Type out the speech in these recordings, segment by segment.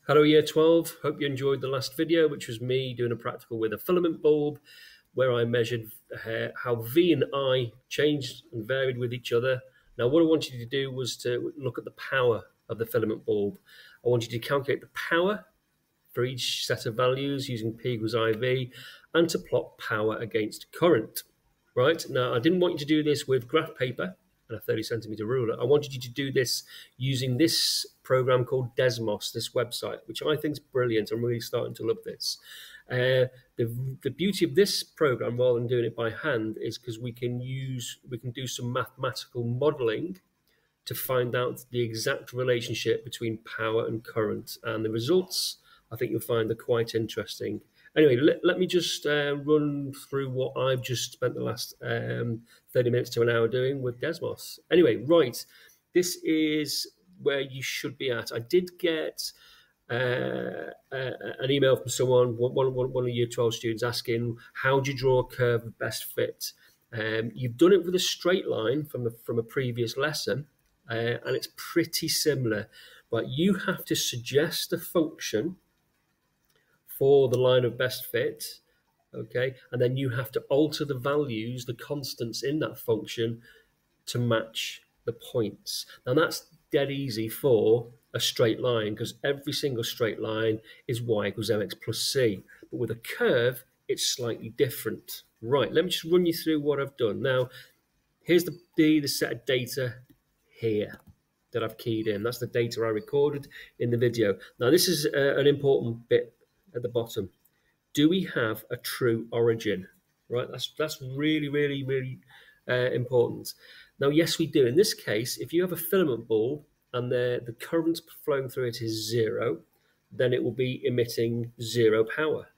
Hello Year 12, hope you enjoyed the last video, which was me doing a practical with a filament bulb where I measured how V and I changed and varied with each other. Now what I wanted you to do was to look at the power of the filament bulb. I wanted you to calculate the power for each set of values using P equals IV and to plot power against current. Right, now I didn't want you to do this with graph paper and a 30cm ruler. I wanted you to do this using this program called Desmos, this website, which I think is brilliant. I'm really starting to love this. The beauty of this program, rather than doing it by hand, is because we can do some mathematical modeling to find out the exact relationship between power and current, and the results I think you'll find are quite interesting. Anyway, let me just run through what I've just spent the last 30 minutes to an hour doing with Desmos. Anyway, right, this is where you should be at. I did get an email from someone, one of Year 12 students, asking, how do you draw a curve of best fit? You've done it with a straight line from a previous lesson, and it's pretty similar, but you have to suggest a function for the line of best fit, okay? And then you have to alter the values, the constants in that function to match the points. Now that's dead easy for a straight line because every single straight line is y equals mx plus c. But with a curve, it's slightly different. Right, let me just run you through what I've done. Now, here's the set of data here that I've keyed in. That's the data I recorded in the video. Now, this is an important bit at the bottom. Do we have a true origin? Right, that's really important. Now, yes, we do. In this case, if you have a filament bulb and the current flowing through it is 0, then it will be emitting 0 power.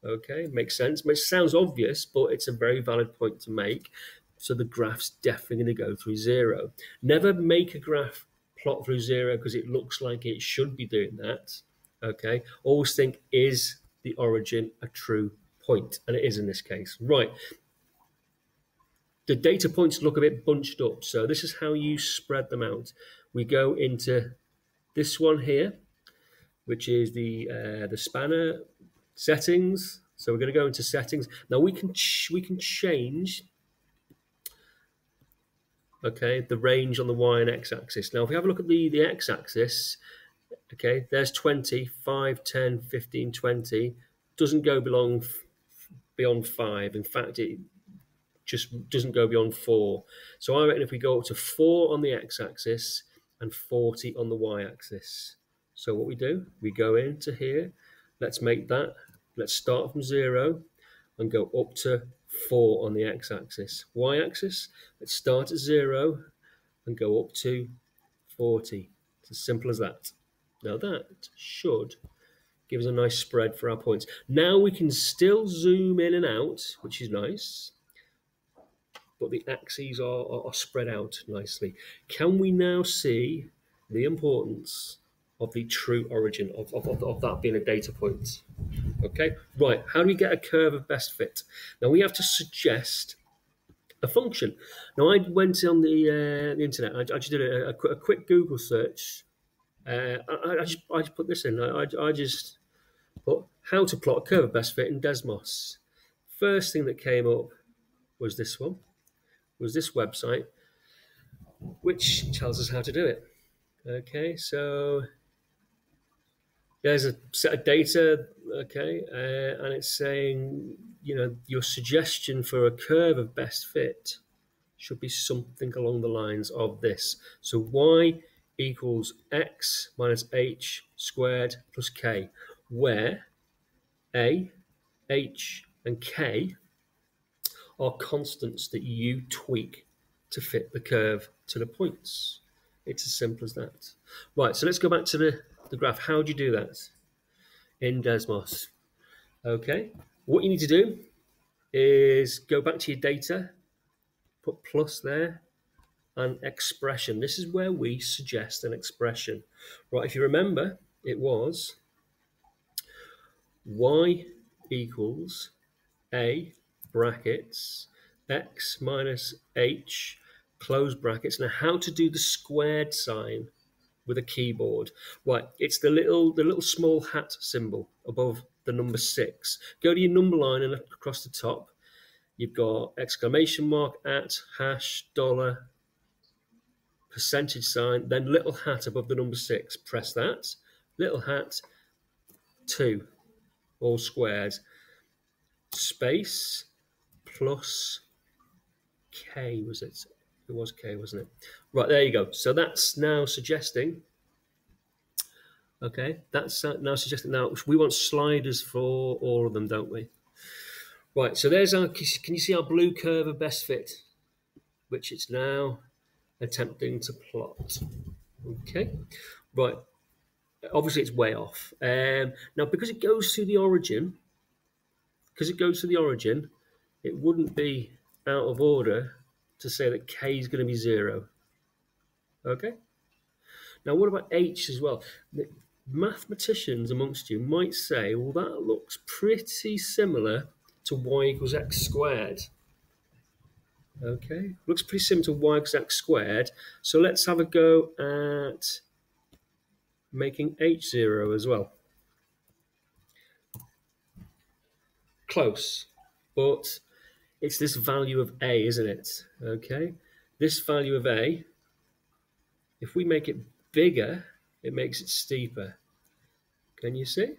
Okay, makes sense. It sounds obvious, but it's a very valid point to make. So the graph's definitely going to go through 0. Never make a graph plot through 0 because it looks like it should be doing that. Okay, always think, is the origin a true point? And it is in this case. Right. The data points look a bit bunched up, so this is how you spread them out. We go into this one here, which is the spanner settings. So we're going to go into settings. Now we can change, okay, the range on the y and x axis. Now if we have a look at the x axis, okay, there's 20, 5, 10, 15, 20. Doesn't go beyond 5. In fact, it just doesn't go beyond 4. So I reckon if we go up to 4 on the x-axis and 40 on the y-axis. So what we do, we go into here. Let's make that. Let's start from 0 and go up to 4 on the x-axis. Y-axis, let's start at 0 and go up to 40. It's as simple as that. Now that should give us a nice spread for our points. Now we can still zoom in and out, which is nice, but the axes are spread out nicely. Can we now see the importance of the true origin of that being a data point? Okay, right, how do we get a curve of best fit? Now we have to suggest a function. Now I went on the internet, I just did a quick Google search. I just put this in. I just put how to plot a curve of best fit in Desmos. First thing that came up was this one, was this website, which tells us how to do it. Okay, so there's a set of data, okay, and it's saying, you know, your suggestion for a curve of best fit should be something along the lines of this. So y equals x minus h squared plus k, where a, h, and k are constants that you tweak to fit the curve to the points. It's as simple as that. Right, so let's go back to the graph. How do you do that in Desmos? Okay, what you need to do is go back to your data, put plus there, and expression. This is where we suggest an expression. Right, if you remember, it was y equals a brackets x minus h close brackets. Now how to do the squared sign with a keyboard. Right, it's the little small hat symbol above the number 6. Go to your number line and across the top, you've got exclamation mark, at, hash, dollar, percentage sign, then little hat above the number 6. Press that. Little hat, 2, all squared. Space plus K, was it? It was K, wasn't it? Right, there you go. So that's now suggesting, okay, that's now suggesting, now we want sliders for all of them, don't we? Right, so there's our, can you see our blue curve of best fit, which it's now attempting to plot. Okay, right, obviously it's way off. Now, because it goes through the origin, it wouldn't be out of order to say that K is going to be 0. Okay? Now, what about H as well? The mathematicians amongst you might say, well, that looks pretty similar to y equals x squared. Okay? Looks pretty similar to y equals x squared. So let's have a go at making H 0 as well. Close, but it's this value of A, isn't it? Okay, this value of A, if we make it bigger, it makes it steeper. Can you see?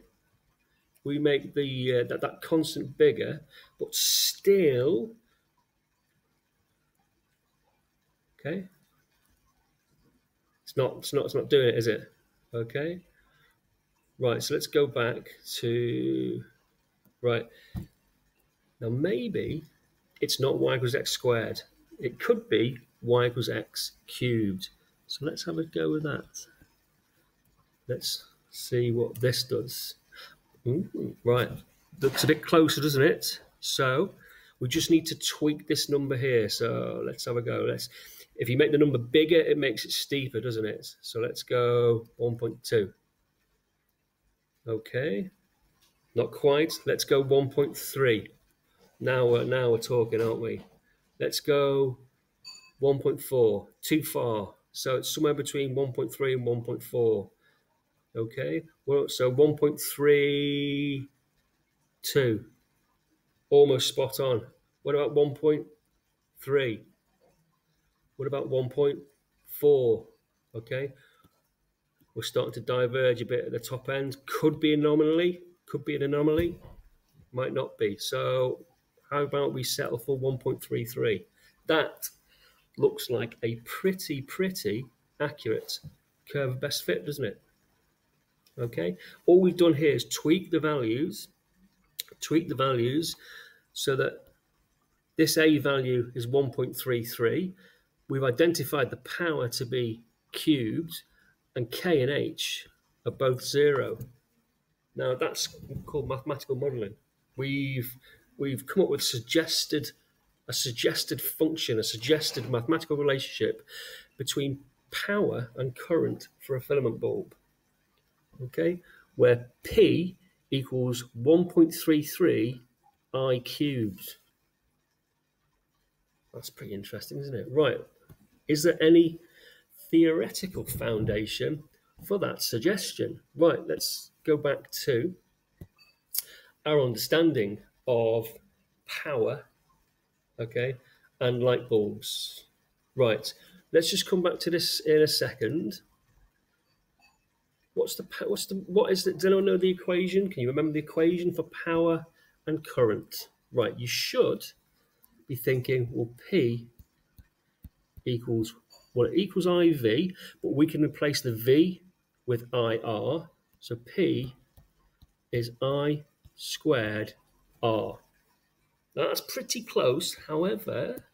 We make the that constant bigger, but still, okay. It's not doing it, is it? Okay. Right. So let's go back to right. Now maybe it's not y equals x squared. It could be y equals x cubed. So let's have a go with that. Let's see what this does. Ooh, right, looks a bit closer, doesn't it? So we just need to tweak this number here. So let's have a go. If you make the number bigger, it makes it steeper, doesn't it? So let's go 1.2. Okay, not quite. Let's go 1.3. Now we're talking, aren't we? Let's go 1.4. Too far. So it's somewhere between 1.3 and 1.4. Okay, well, so 1.32. Almost spot on. What about 1.3? What about 1.4? Okay, we're starting to diverge a bit at the top end. Could be an anomaly. Might not be. So how about we settle for 1.33? That looks like a pretty accurate curve of best fit, doesn't it? Okay, all we've done here is tweak the values so that this A value is 1.33. We've identified the power to be cubed, and K and H are both 0. Now that's called mathematical modeling. We've come up with a suggested function, a suggested mathematical relationship between power and current for a filament bulb. Okay, where P equals 1.33 I cubed. That's pretty interesting, isn't it? Right, is there any theoretical foundation for that suggestion? Right, let's go back to our understanding of power, okay, and light bulbs. Right, let's just come back to this in a second. What is it? Does anyone know the equation? Can you remember the equation for power and current? Right, you should be thinking, well, P equals, well, it equals IV, but we can replace the V with IR. So P is I squared R. Now that's pretty close. However,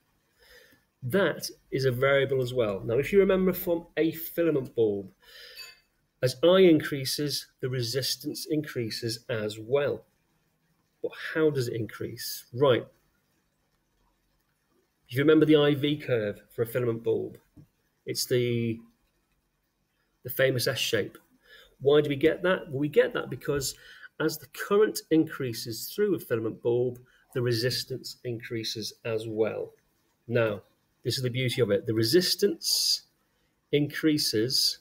that is a variable as well. Now, if you remember from a filament bulb, as I increases, the resistance increases as well. But how does it increase? Right. If you remember the IV curve for a filament bulb, it's the famous S shape. Why do we get that? Well, we get that because as the current increases through a filament bulb, the resistance increases as well. Now, this is the beauty of it. The resistance increases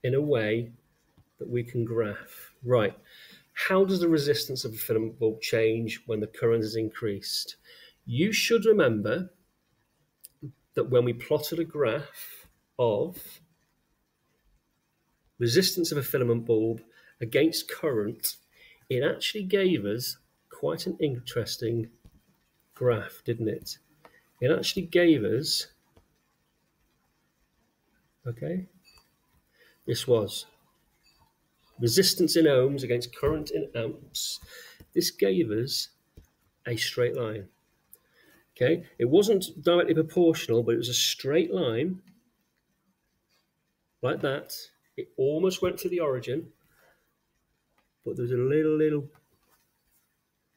in a way that we can graph. Right, how does the resistance of a filament bulb change when the current is increased? You should remember that when we plotted a graph of resistance of a filament bulb against current, it actually gave us quite an interesting graph, didn't it? It actually gave us, okay, this was resistance in ohms against current in amps. This gave us a straight line. Okay, it wasn't directly proportional, but it was a straight line like that. It almost went to the origin, but there's a little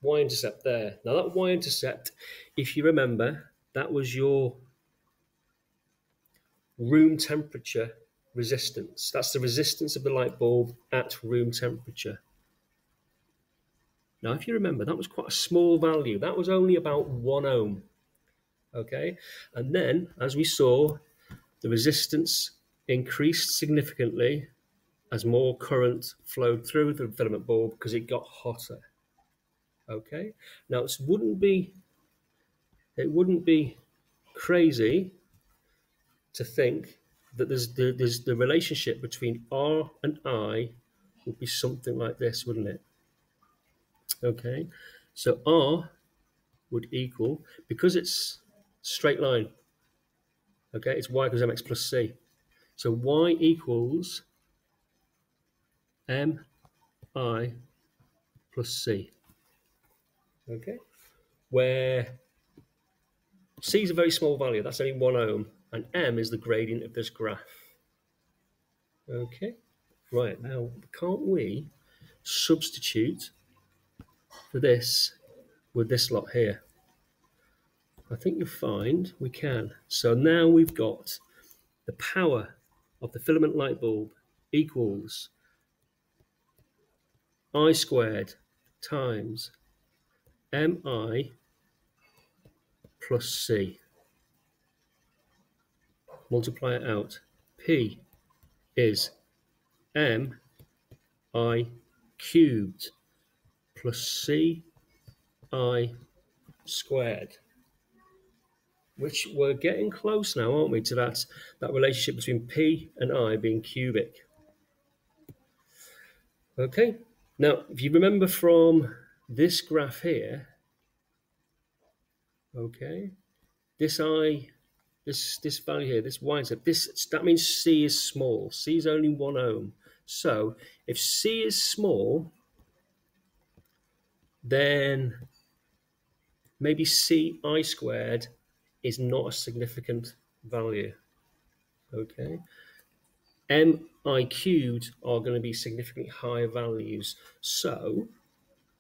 y-intercept there. Now that y-intercept, if you remember, that was your room temperature resistance. That's the resistance of the light bulb at room temperature. Now, if you remember, that was quite a small value. That was only about 1 ohm. Okay, and then, as we saw, the resistance increased significantly as more current flowed through the filament bulb because it got hotter. Okay, now it wouldn't be crazy to think that there's the relationship between R and I would be something like this, wouldn't it? Okay, so R would equal, because it's straight line, okay, it's y equals mx plus c. So y equals mi plus c, okay, where c is a very small value, that's only 1 ohm, and m is the gradient of this graph. Okay, right, now can't we substitute for this with this lot here? I think you'll find we can. So now we've got the power of the filament light bulb equals I squared times mi plus c. Multiply it out. P is mi cubed plus ci squared. Which we're getting close now, aren't we, to that relationship between P and I being cubic. Okay, now if you remember from this graph here, okay, this value here, this y-intercept, that means C is small. C is only 1 ohm. So if C is small, then maybe Ci squared is not a significant value. Okay, mi cubed are going to be significantly higher values. So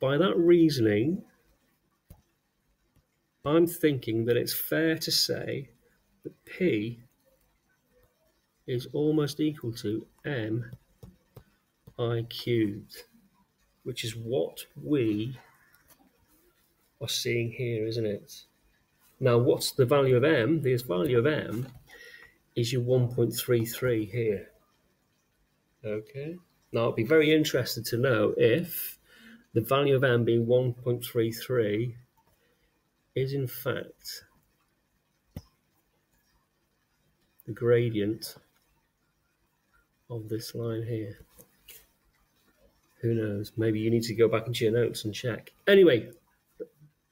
by that reasoning, I'm thinking that it's fair to say that P is almost equal to mi cubed, which is what we are seeing here, isn't it? Now, what's the value of m? The value of m is your 1.33 here. Okay. Now, I'd be very interested to know if the value of m being 1.33 is in fact the gradient of this line here. Who knows? Maybe you need to go back into your notes and check. Anyway,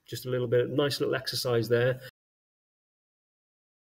just a little bit, nice little exercise there.